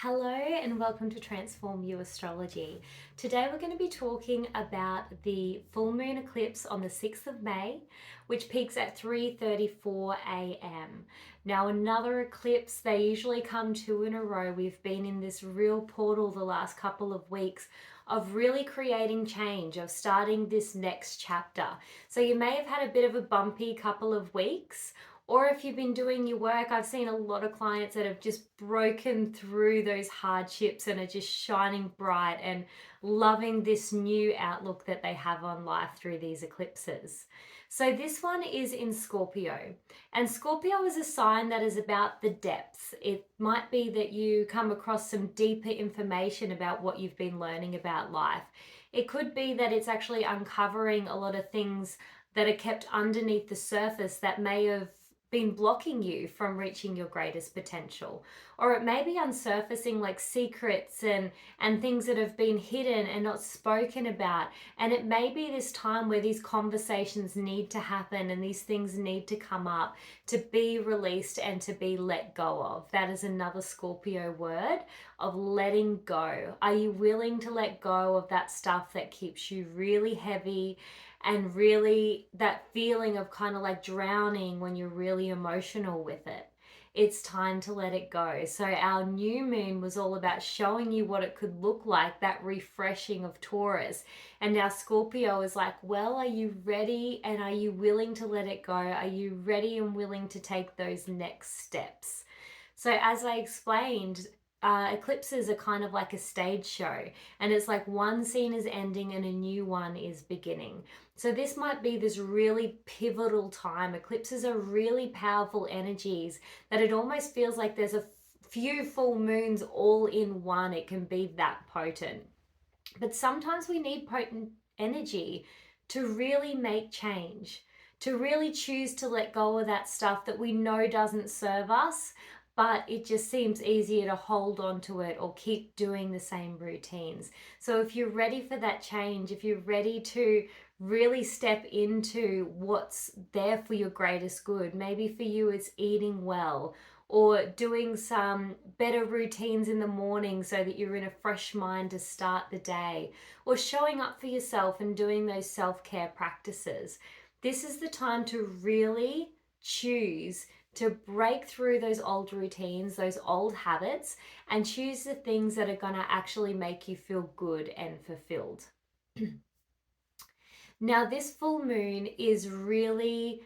Hello and welcome to Transform You Astrology. Today we're going to be talking about the full moon eclipse on the 6th of May, which peaks at 3:34 a.m. Now another eclipse, they usually come two in a row. We've been in this real portal the last couple of weeks of really creating change, of starting this next chapter. So you may have had a bit of a bumpy couple of weeks, or if you've been doing your work. I've seen a lot of clients that have just broken through those hardships and are just shining bright and loving this new outlook that they have on life through these eclipses. So this one is in Scorpio, and Scorpio is a sign that is about the depths. It might be that you come across some deeper information about what you've been learning about life. It could be that it's actually uncovering a lot of things that are kept underneath the surface that may have been blocking you from reaching your greatest potential. Or it may be unsurfacing like secrets and things that have been hidden and not spoken about. And it may be this time where these conversations need to happen and these things need to come up to be released and to be let go of. That is another Scorpio word of letting go. Are you willing to let go of that stuff that keeps you really heavy and really that feeling of kind of like drowning when you're really emotional with it? It's time to let it go. So our new moon was all about showing you what it could look like, that refreshing of Taurus. And now Scorpio is like, well, are you ready and are you willing to let it go? Are you ready and willing to take those next steps? So as I explained, eclipses are kind of like a stage show, and it's like one scene is ending and a new one is beginning. So this might be this really pivotal time. Eclipses are really powerful energies that it almost feels like there's a few full moons all in one. It can be that potent. But sometimes we need potent energy to really make change, to really choose to let go of that stuff that we know doesn't serve us, but it just seems easier to hold on to it or keep doing the same routines. So if you're ready for that change, if you're ready to really step into what's there for your greatest good, maybe for you it's eating well or doing some better routines in the morning so that you're in a fresh mind to start the day, or showing up for yourself and doing those self-care practices. This is the time to really choose to break through those old routines, those old habits, and choose the things that are going to actually make you feel good and fulfilled. Now, this full moon is really,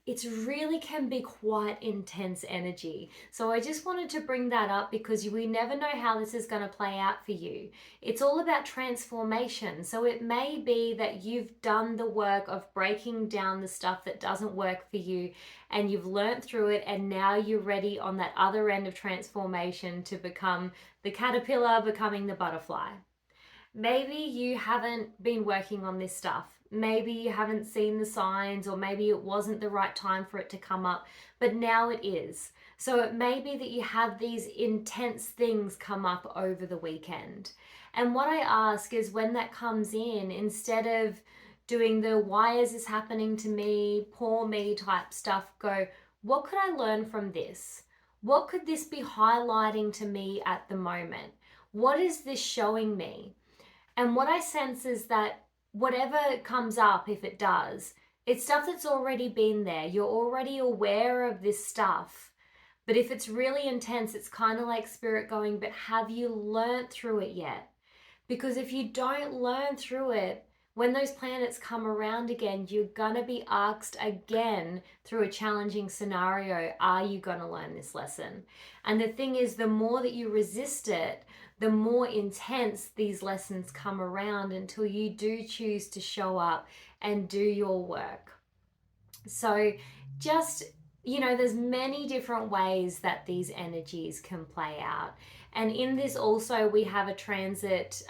it's really can be quite intense energy. So I just wanted to bring that up because we never know how this is going to play out for you. It's all about transformation. So it may be that you've done the work of breaking down the stuff that doesn't work for you and you've learned through it, and now you're ready on that other end of transformation to become the caterpillar becoming the butterfly. Maybe you haven't been working on this stuff. Maybe you haven't seen the signs, or maybe it wasn't the right time for it to come up, but now it is. So it may be that you have these intense things come up over the weekend. And what I ask is, when that comes in, instead of doing the why is this happening to me, poor me type stuff, go, what could I learn from this? What could this be highlighting to me at the moment? What is this showing me? And what I sense is that whatever comes up, if it does, it's stuff that's already been there. You're already aware of this stuff. But if it's really intense, it's kind of like spirit going, but have you learned through it yet? Because if you don't learn through it, when those planets come around again, you're going to be asked again through a challenging scenario, are you going to learn this lesson? And the thing is, the more that you resist it, the more intense these lessons come around until you do choose to show up and do your work. So just, there's many different ways that these energies can play out. And in this also, we have a transit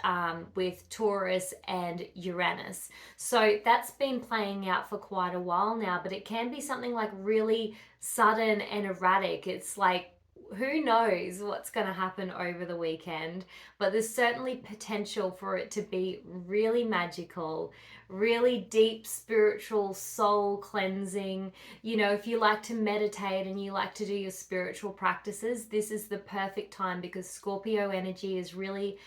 with Taurus and Uranus. So that's been playing out for quite a while now, but it can be something like really sudden and erratic. It's like who knows what's going to happen over the weekend, but there's certainly potential for it to be really magical, really deep spiritual soul cleansing. You know, if you like to meditate and you like to do your spiritual practices, this is the perfect time because Scorpio energy is really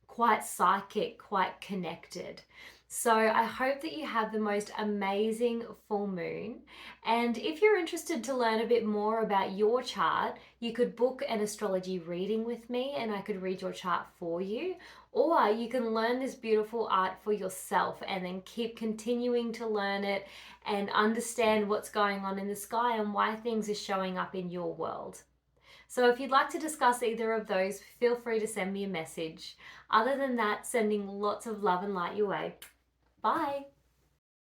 quite psychic, quite connected. So I hope that you have the most amazing full moon. And if you're interested to learn a bit more about your chart, you could book an astrology reading with me and I could read your chart for you. Or you can learn this beautiful art for yourself and then keep continuing to learn it and understand what's going on in the sky and why things are showing up in your world. So if you'd like to discuss either of those, feel free to send me a message. Other than that, sending lots of love and light your way. Bye.